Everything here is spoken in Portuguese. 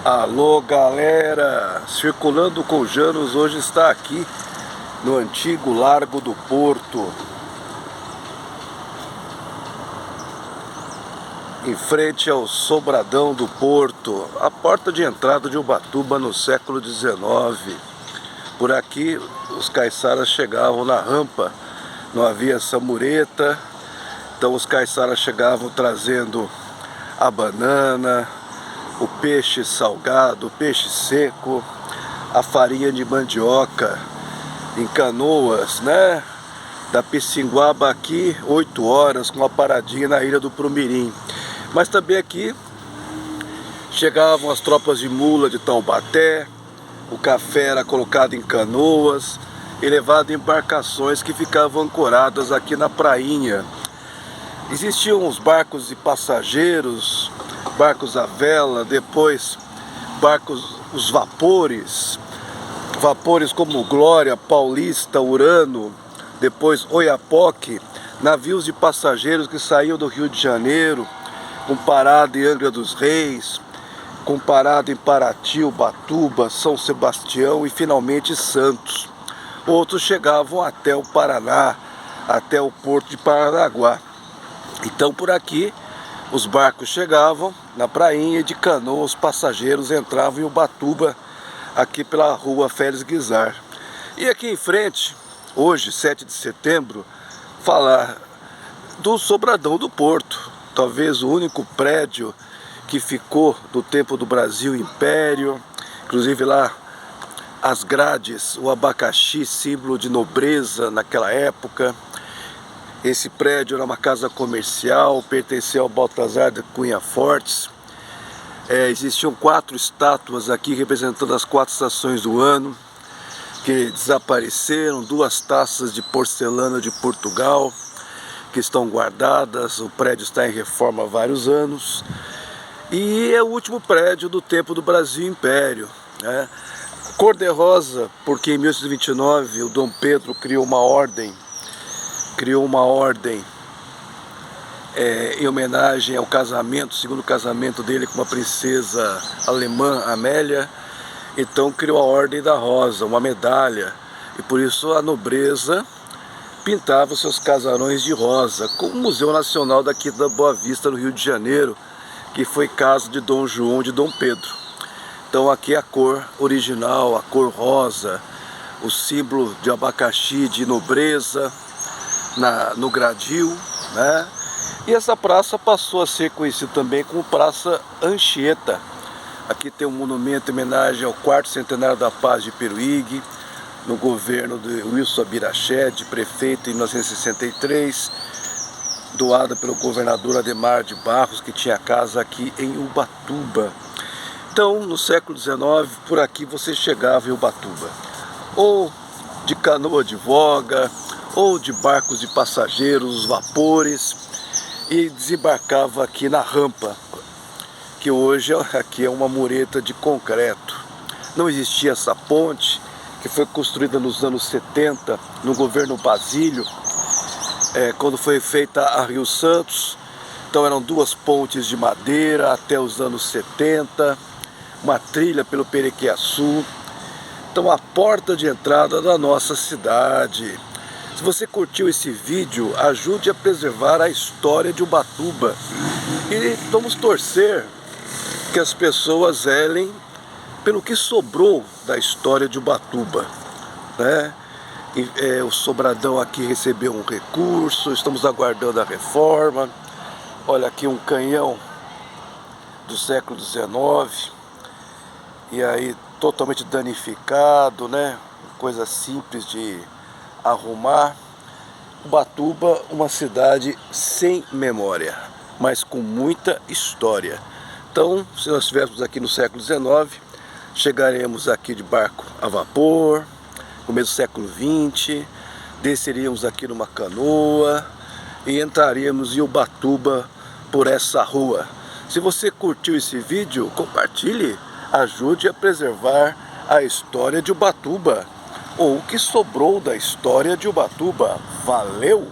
Alô galera, Circulando com Janos hoje está aqui no antigo Largo do Porto, em frente ao Sobradão do Porto, a porta de entrada de Ubatuba no século XIX. Por aqui os caiçaras chegavam na rampa, não havia essa mureta, então os caiçaras chegavam trazendo a banana, o peixe salgado, o peixe seco, a farinha de mandioca em canoas, né? Da Pissinguaba aqui, 8 horas, com uma paradinha na ilha do Prumirim. Mas também aqui chegavam as tropas de mula de Taubaté, o café era colocado em canoas e levado em embarcações que ficavam ancoradas aqui na prainha. Existiam os barcos de passageiros, barcos à vela, depois barcos, os vapores como Glória, Paulista, Urano, depois Oiapoque, navios de passageiros que saíam do Rio de Janeiro, com parada em Angra dos Reis, com parada em Paraty, Ubatuba, São Sebastião e finalmente Santos. Outros chegavam até o Paraná, até o porto de Paranaguá. Então por aqui os barcos chegavam na prainha e de canoa os passageiros entravam em Ubatuba, aqui pela rua Félix Guizar. E aqui em frente, hoje, 7 de setembro, falar do Sobradão do Porto, talvez o único prédio que ficou do tempo do Brasil Império, inclusive lá as grades, o abacaxi, símbolo de nobreza naquela época. Esse prédio era uma casa comercial, pertencia ao Baltazar de Cunha Fortes. Existiam 4 estátuas aqui representando as 4 estações do ano, que desapareceram, 2 taças de porcelana de Portugal, que estão guardadas, o prédio está em reforma há vários anos. E é o último prédio do tempo do Brasil Império, né? Cor-de-rosa, porque em 1829 o Dom Pedro criou uma ordem em homenagem ao casamento, segundo casamento dele com uma princesa alemã, Amélia. Então criou a Ordem da Rosa, uma medalha, e por isso a nobreza pintava os seus casarões de rosa, como o Museu Nacional daqui da Boa Vista, no Rio de Janeiro, que foi casa de Dom João e de Dom Pedro. Então aqui a cor original, a cor rosa, o símbolo de abacaxi de nobreza no gradil, né? E essa praça passou a ser conhecida também como Praça Anchieta. Aqui tem um monumento em homenagem ao 4º centenário da paz de Peruígue, no governo de Wilson Abiraxé, de prefeito em 1963, doada pelo governador Adhemar de Barros, que tinha casa aqui em Ubatuba. Então, no século XIX, por aqui você chegava em Ubatuba, ou de canoa de voga, ou de barcos de passageiros, os vapores, e desembarcava aqui na rampa, que hoje aqui é uma mureta de concreto. Não existia essa ponte, que foi construída nos anos 70, no governo Basílio, quando foi feita a Rio Santos. Então eram 2 pontes de madeira até os anos 70, uma trilha pelo Perequiaçu. Então a porta de entrada da nossa cidade. Se você curtiu esse vídeo, ajude a preservar a história de Ubatuba. E vamos torcer que as pessoas zelem pelo que sobrou da história de Ubatuba, né? O Sobradão aqui recebeu um recurso, estamos aguardando a reforma. Olha aqui um canhão do século XIX, e aí totalmente danificado, né? Coisa simples de arrumar. Ubatuba, uma cidade sem memória, mas com muita história. Então, se nós estivéssemos aqui no século XIX, chegaremos aqui de barco a vapor, começo do século XX, desceríamos aqui numa canoa e entraríamos em Ubatuba por essa rua. Se você curtiu esse vídeo, compartilhe, ajude a preservar a história de Ubatuba, ou o que sobrou da história de Ubatuba. Valeu!